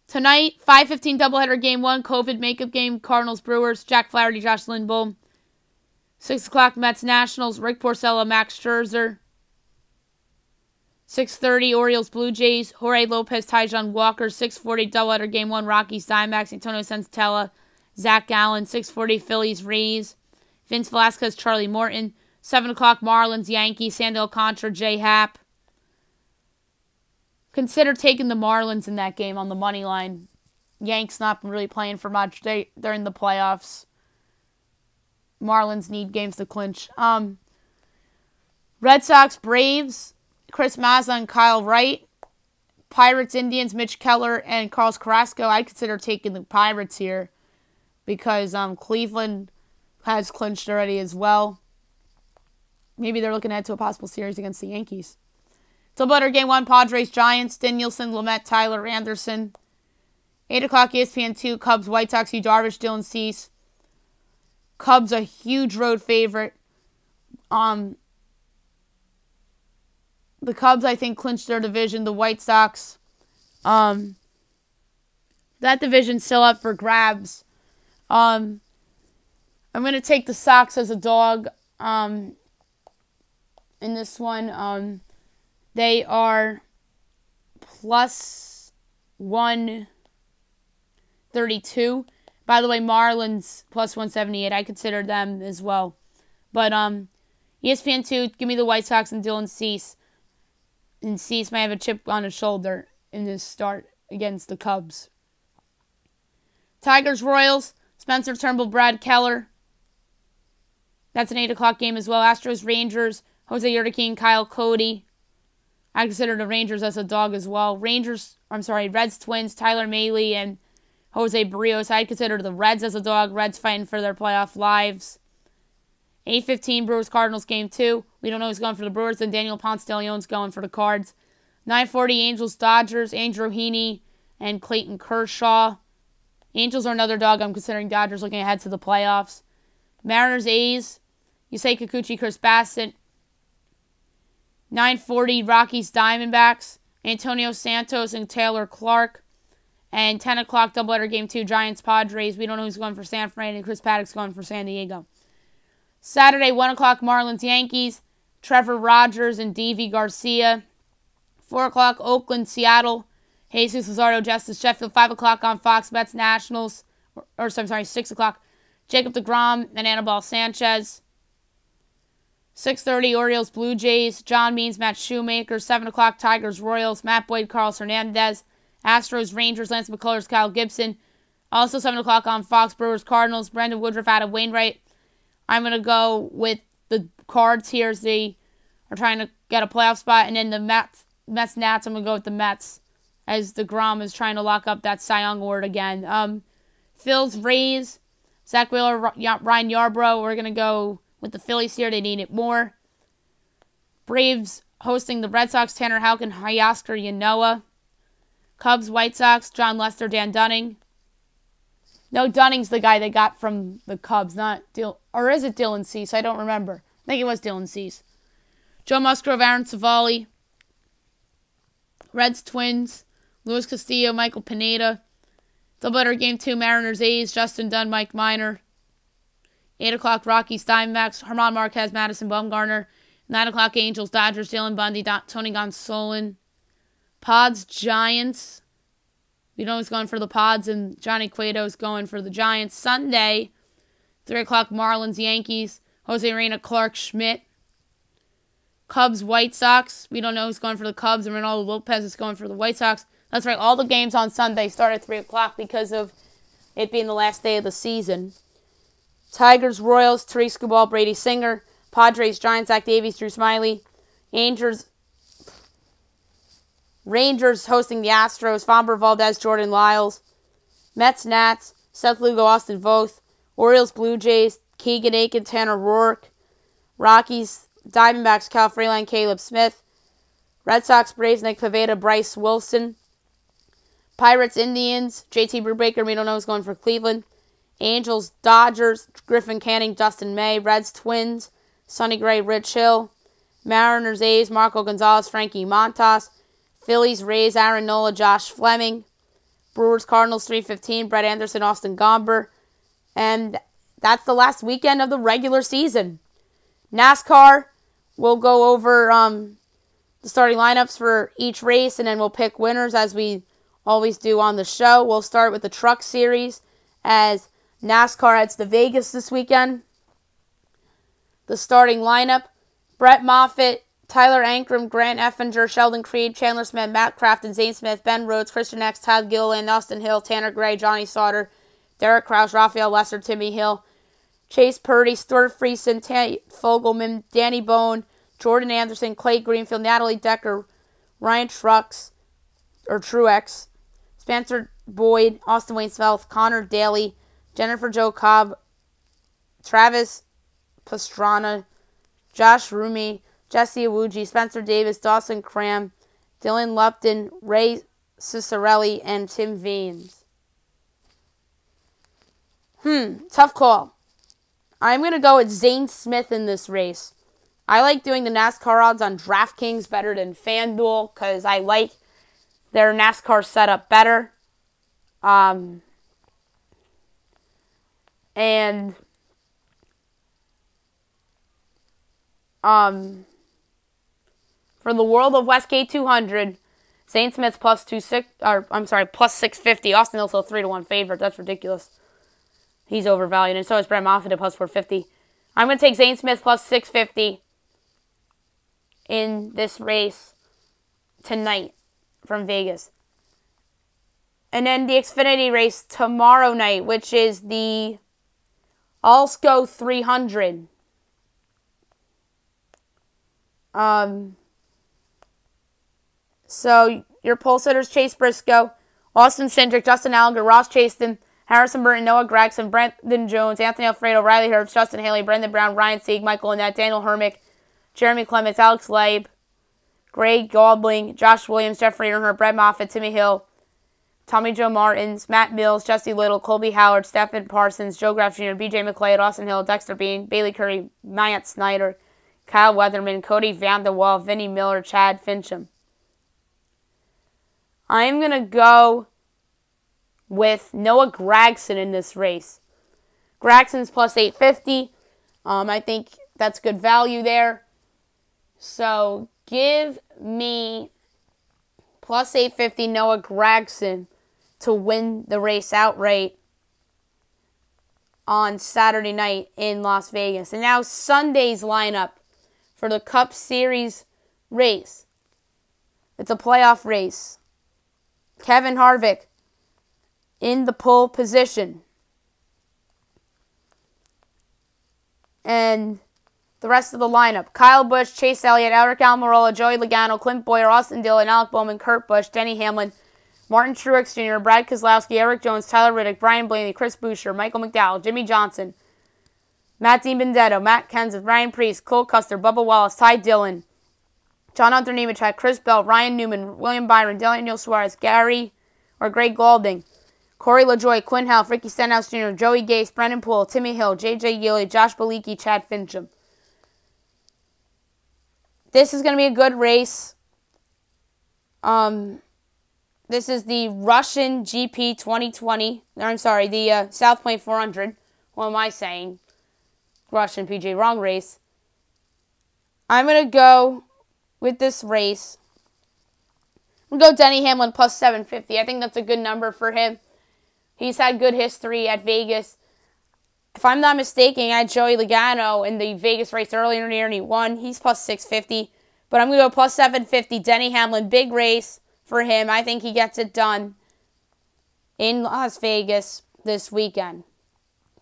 Tonight, 5:15 doubleheader game 1, COVID makeup game, Cardinals-Brewers, Jack Flaherty, Josh Lindblom. 6 o'clock, Mets-Nationals, Rick Porcello, Max Scherzer. 6:30, Orioles-Blue Jays, Jorge Lopez, Taijuan Walker. 6:40 doubleheader game 1, Rockies-Diamondbacks, Antonio Senzatella, Zach Gallen. 6:40, Phillies-Rays, Vince Velasquez, Charlie Morton. 7 o'clock, Marlins-Yankees, Sandy Alcantara, Jay Happ. Consider taking the Marlins in that game on the money line. Yanks not really playing for much. They're in the playoffs. Marlins need games to clinch. Red Sox, Braves, Chris Mazza and Kyle Wright. Pirates, Indians, Mitch Keller and Carlos Carrasco. I'd consider taking the Pirates here because Cleveland has clinched already as well. Maybe they're looking ahead to a possible series against the Yankees. Doubleheader game 1, Padres, Giants, Danielson, Lamet, Tyler Anderson. 8 o'clock, ESPN2, Cubs, White Sox, Yu Darvish, Dylan Cease. Cubs a huge road favorite. The Cubs, I think, clinched their division. The White Sox, that division's still up for grabs. I'm going to take the Sox as a dog in this one. They are plus 132. By the way, Marlins plus 178. I consider them as well. But ESPN2, give me the White Sox and Dylan Cease. And Cease might have a chip on his shoulder in this start against the Cubs. Tigers, Royals, Spencer Turnbull, Brad Keller. That's an 8 o'clock game as well. Astros, Rangers, Jose Urquidy, Kyle Cody. I consider the Rangers as a dog as well. Reds, Twins, Tyler Mahle and Jose Barrios. I'd consider the Reds as a dog. Reds fighting for their playoff lives. 8:15 Brewers-Cardinals game 2. We don't know who's going for the Brewers. And Daniel Ponce de Leon's going for the Cards. 9:40 Angels-Dodgers. Andrew Heaney and Clayton Kershaw. Angels are another dog I'm considering. Dodgers looking ahead to the playoffs. Mariners-A's. Yusei Kikuchi, Chris Bassett. 9:40 Rockies-Diamondbacks. Antonio Santos and Taylor Clark. And 10 o'clock doubleheader game 2, Giants-Padres. We don't know who's going for San Fran, and Chris Paddock's going for San Diego. Saturday, 1 o'clock Marlins-Yankees. Trevor Rogers and Deivi Garcia. 4 o'clock Oakland-Seattle. Jesus Luzardo, Justice Sheffield. 5 o'clock on Fox, Mets-Nationals. 6 o'clock. Jacob deGrom and Anibal Sanchez. 6:30 Orioles-Blue Jays. John Means, Matt Shoemaker. 7 o'clock Tigers-Royals. Matt Boyd, Carlos Hernandez. Astros-Rangers, Lance McCullers, Kyle Gibson. Also 7 o'clock on Fox, Brewers-Cardinals. Brandon Woodruff, Adam Wainwright. I'm going to go with the Cards here as they are trying to get a playoff spot. And then the Mets-Nats, I'm going to go with the Mets as deGrom is trying to lock up that Cy Young award again. Phils-Rays, Zach Wheeler, Ryan Yarbrough. We're going to go with the Phillies here. They need it more. Braves hosting the Red Sox, Tanner Houck and Hyasker Yanoa. Cubs, White Sox, John Lester, Dan Dunning. No, Dunning's the guy they got from the Cubs, not or is it Dylan Cease? I don't remember. I think it was Dylan Cease. Joe Musgrove, Aaron Savali. Reds, Twins, Luis Castillo, Michael Pineda. Doubleheader game 2, Mariners, A's, Justin Dunn, Mike Minor. 8 o'clock Rockies, Diamondbacks, Herman Marquez, Madison Bumgarner. 9 o'clock Angels, Dodgers, Dylan Bundy, Tony Gonsolin. Pods, Giants. We know who's going for the Pods, and Johnny Cueto's going for the Giants. Sunday, 3 o'clock Marlins, Yankees. Jose Reyna, Clark Schmidt. Cubs, White Sox. We don't know who's going for the Cubs, and Ronaldo Lopez is going for the White Sox. That's right, all the games on Sunday start at 3 o'clock because of it being the last day of the season. Tigers, Royals, Therese Gubal, Brady Singer. Padres, Giants, Zach Davies, Drew Smiley. Rangers hosting the Astros, Fomber Valdez, Jordan Lyles. Mets, Nats, Seth Lugo, Austin Voth. Orioles, Blue Jays, Keegan Aiken, Tanner Rourke. Rockies, Diamondbacks, Cal Freeland, Caleb Smith. Red Sox, Braves, Nick Pivetta, Bryce Wilson. Pirates, Indians, JT Brubaker, we don't know who's going for Cleveland. Angels, Dodgers, Griffin Canning, Dustin May. Reds, Twins, Sonny Gray, Rich Hill. Mariners, A's, Marco Gonzalez, Frankie Montas. Phillies, Rays, Aaron Nola, Josh Fleming. Brewers, Cardinals, 3:15, Brett Anderson, Austin Gomber. And that's the last weekend of the regular season. NASCAR, we'll go over the starting lineups for each race, and then we'll pick winners as we always do on the show. We'll start with the Truck Series as NASCAR heads to Vegas this weekend. The starting lineup, Brett Moffitt, Tyler Ankrum, Grant Effinger, Sheldon Creed, Chandler Smith, Matt Crafton, Zane Smith, Ben Rhodes, Christian X, Todd Gilliland, Austin Hill, Tanner Gray, Johnny Sauter, Derek Kraus, Raphael Lesser, Timmy Hill, Chase Purdy, Stuart Friesen, Tanny Fogelman, Danny Bone, Jordan Anderson, Clay Greenfield, Natalie Decker, Ryan Truex, Spencer Boyd, Austin Wayne Svelte, Connor Daly, Jennifer Jo Cobb, Travis Pastrana, Josh Rumi, Jesse Awuji, Spencer Davis, Dawson Cram, Dylan Lupton, Ray Cicerelli, and Tim Vaines. Tough call. I'm going to go with Zane Smith in this race. I like doing the NASCAR odds on DraftKings better than FanDuel because I like their NASCAR setup better. For the World of Westgate 200, Zane Smith's plus 650. Austin Hill's a 3-1 favorite. That's ridiculous. He's overvalued, and so is Brett Moffitt at plus 450. I'm going to take Zane Smith plus 650 in this race tonight from Vegas. And then the Xfinity race tomorrow night, which is the Allsco 300. So your pole sitters, Chase Briscoe, Austin Cindric, Justin Allgaier, Ross Chaston, Harrison Burton, Noah Gregson, Brandon Jones, Anthony Alfredo, Riley Herbst, Justin Haley, Brendan Brown, Ryan Sieg, Michael Annette, Daniel Hermick, Jeremy Clements, Alex Leib, Greg Gaudling, Josh Williams, Jeffrey Earnhardt, Brett Moffitt, Timmy Hill, Tommy Joe Martins, Matt Mills, Jesse Little, Colby Howard, Stephen Parsons, Joe Graff Jr., B.J. McLeod, Austin Hill, Dexter Bean, Bailey Curry, Matt Snyder, Kyle Weatherman, Cody Vanderwall, Vinnie Miller, Chad Fincham. I'm going to go with Noah Gragson in this race. Gragson's plus 850. I think that's good value there. So give me plus 850 Noah Gragson to win the race outright on Saturday night in Las Vegas. And now Sunday's lineup for the Cup Series race. It's a playoff race. Kevin Harvick in the pole position. And the rest of the lineup: Kyle Busch, Chase Elliott, Eric Almirola, Joey Logano, Clint Bowyer, Austin Dillon, Alec Bowman, Kurt Busch, Denny Hamlin, Martin Truex Jr., Brad Keselowski, Eric Jones, Tyler Reddick, Brian Blaney, Chris Buescher, Michael McDowell, Jimmy Johnson, Matt DiBenedetto, Matt Kenseth, Ryan Preece, Cole Custer, Bubba Wallace, Ty Dillon, John Hunter Nemechek, Chris Bell, Ryan Newman, William Byron, Daniel Suarez, Greg Gaulding, Corey LaJoie, Quinn Houff, Ricky Stenhouse Jr., Joey Gase, Brendan Poole, Timmy Hill, J.J. Yeley, Josh Bilicki, Chad Fincham. This is going to be a good race. This is the Russian GP 2020. I'm sorry, the South Point 400. What am I saying? Russian PJ, wrong race. I'm going to go with this race. I'm going to go Denny Hamlin plus 750. I think that's a good number for him. He's had good history at Vegas. If I'm not mistaken, I had Joey Logano in the Vegas race earlier in the year and he won. He's plus 650. But I'm going to go plus 750. Denny Hamlin, big race for him. I think he gets it done in Las Vegas this weekend.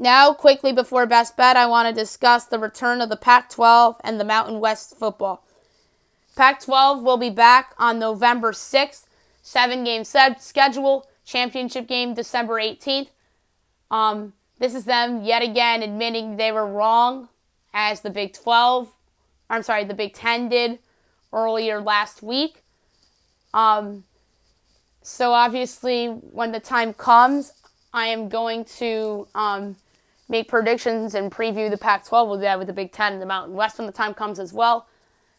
Now, quickly before Best Bet, I want to discuss the return of the Pac-12 and the Mountain West football. Pac-12 will be back on November 6th. 7-game schedule. Championship game December 18th. This is them yet again admitting they were wrong, as the Big 10 did earlier last week. So obviously, when the time comes, I am going to make predictions and preview the Pac-12. We'll do that with the Big 10 and the Mountain West when the time comes as well.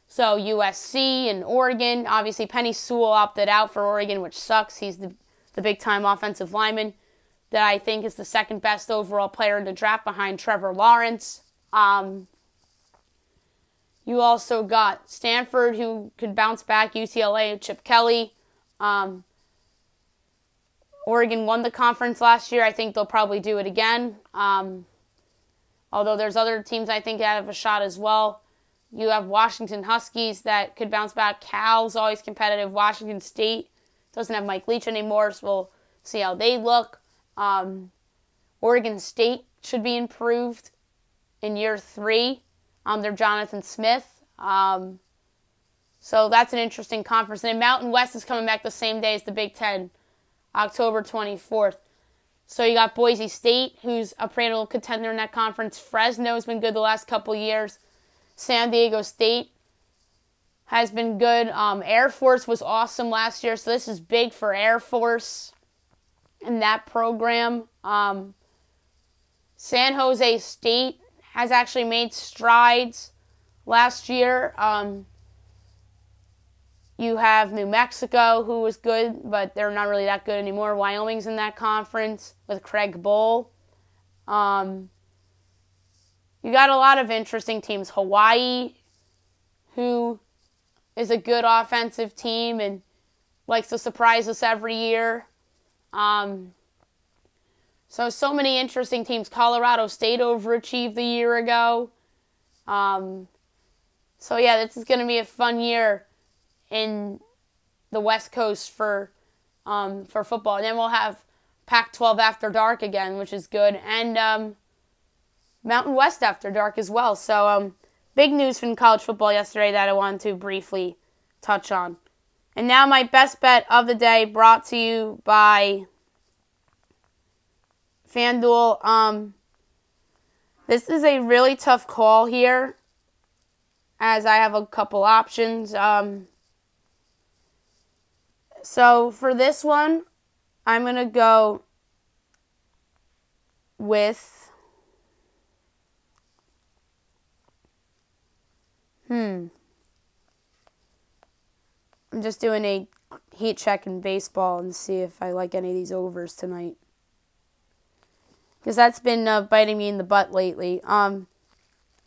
So USC and Oregon. Obviously, Penny Sewell opted out for Oregon, which sucks. He's the big-time offensive lineman that I think is the second best overall player in the draft behind Trevor Lawrence. You also got Stanford, who could bounce back, UCLA, Chip Kelly. Oregon won the conference last year. I think they'll probably do it again. Although there's other teams I think that have a shot as well. You have Washington Huskies that could bounce back. Cal's always competitive. Washington State doesn't have Mike Leach anymore, so we'll see how they look. Oregon State should be improved in year 3 under Jonathan Smith. So that's an interesting conference. And Mountain West is coming back the same day as the Big 10, October 24th. So you got Boise State, who's a perennial contender in that conference. Fresno's been good the last couple years. San Diego State has been good. Air Force was awesome last year, so this is big for Air Force in that program. San Jose State has actually made strides last year. You have New Mexico, who was good, but they're not really that good anymore. Wyoming's in that conference with Craig Bowl. You got a lot of interesting teams. Hawaii, who is a good offensive team and likes to surprise us every year. So many interesting teams. Colorado State overachieved a year ago. So yeah, this is going to be a fun year in the West Coast for football. And then we'll have Pac-12 After Dark again, which is good. And Mountain West After Dark as well. So big news from college football yesterday that I wanted to briefly touch on. And now my best bet of the day, brought to you by FanDuel. This is a really tough call here, as I have a couple options. So for this one, I'm going to go with I'm just doing a heat check in baseball and see if I like any of these overs tonight, because that's been biting me in the butt lately.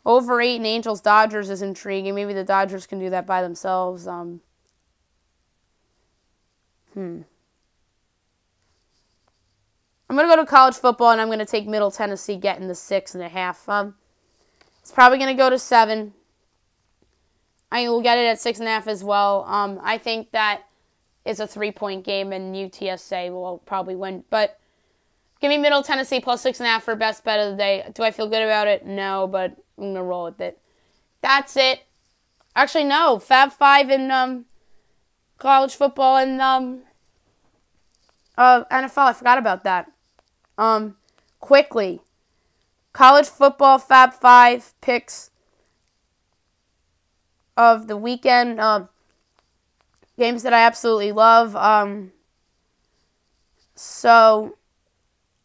Over 8 in Angels-Dodgers is intriguing. Maybe the Dodgers can do that by themselves. I'm going to go to college football, and I'm going to take Middle Tennessee getting the 6.5. It's probably going to go to 7. I will get it at 6.5 as well. I think that it's a 3-point game, and UTSA will probably win. But give me Middle Tennessee plus 6.5 for best bet of the day. Do I feel good about it? No, but I'm going to roll with it. That's it. Actually, no. Fab 5 in college football and NFL. I forgot about that. Quickly. College football Fab 5 picks of the weekend. Games that I absolutely love. So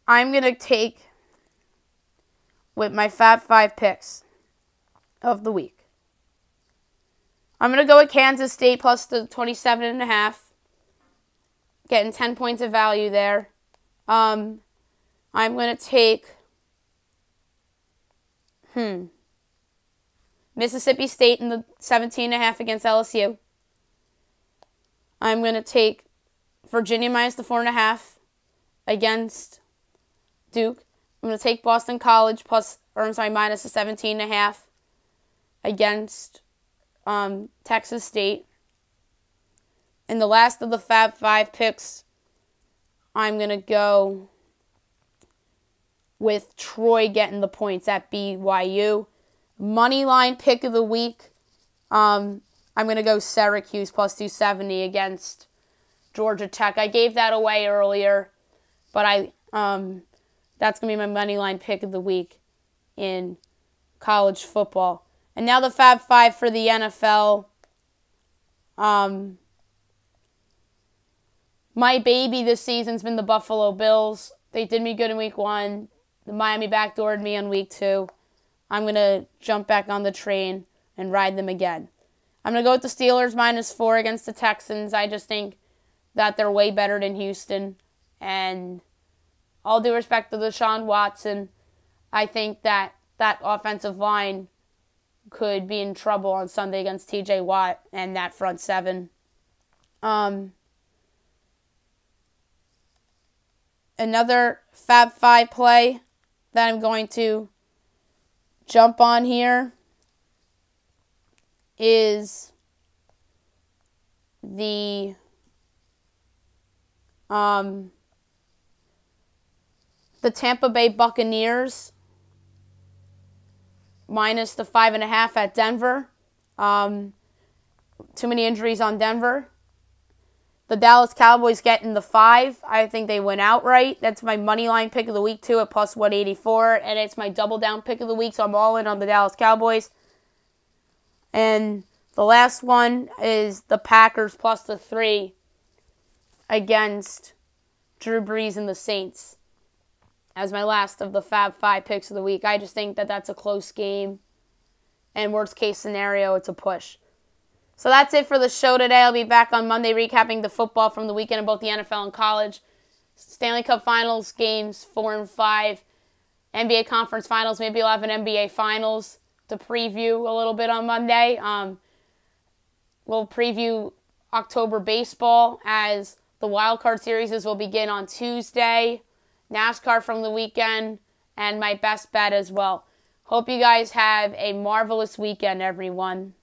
I'm going to take with my Fab 5 picks of the week. I'm going to go with Kansas State plus the 27.5. Getting 10 points of value there. I'm going to take Mississippi State in the 17.5 against LSU. I'm going to take Virginia minus the 4.5 against Duke. I'm going to take Boston College minus the 17.5 against Texas State. And the last of the Fab 5 picks, I'm going to go with Troy getting the points at BYU. Moneyline pick of the week, I'm going to go Syracuse plus 270 against Georgia Tech. I gave that away earlier, but that's going to be my moneyline pick of the week in college football. And now the Fab 5 for the NFL. My baby this season's been the Buffalo Bills. They did me good in week 1. The Miami backdoored me on week 2. I'm going to jump back on the train and ride them again. I'm going to go with the Steelers minus 4 against the Texans. I just think that they're way better than Houston. And all due respect to Deshaun Watson, I think that offensive line could be in trouble on Sunday against TJ Watt and that front 7. Another Fab 5 play that I'm going to jump on here is the Tampa Bay Buccaneers minus the 5.5 at Denver. Too many injuries on Denver. The Dallas Cowboys getting the 5. I think they win outright. That's my money line pick of the week, too, at plus 184. And it's my double down pick of the week, so I'm all in on the Dallas Cowboys. And the last one is the Packers plus the 3 against Drew Brees and the Saints as my last of the Fab 5 picks of the week. I just think that that's a close game. And worst case scenario, it's a push. So that's it for the show today. I'll be back on Monday recapping the football from the weekend in both the NFL and college. Stanley Cup Finals games 4 and 5. NBA Conference Finals. Maybe I'll have an NBA Finals to preview a little bit on Monday. We'll preview October baseball as the wild card series will begin on Tuesday. NASCAR from the weekend and my best bet as well. Hope you guys have a marvelous weekend, everyone.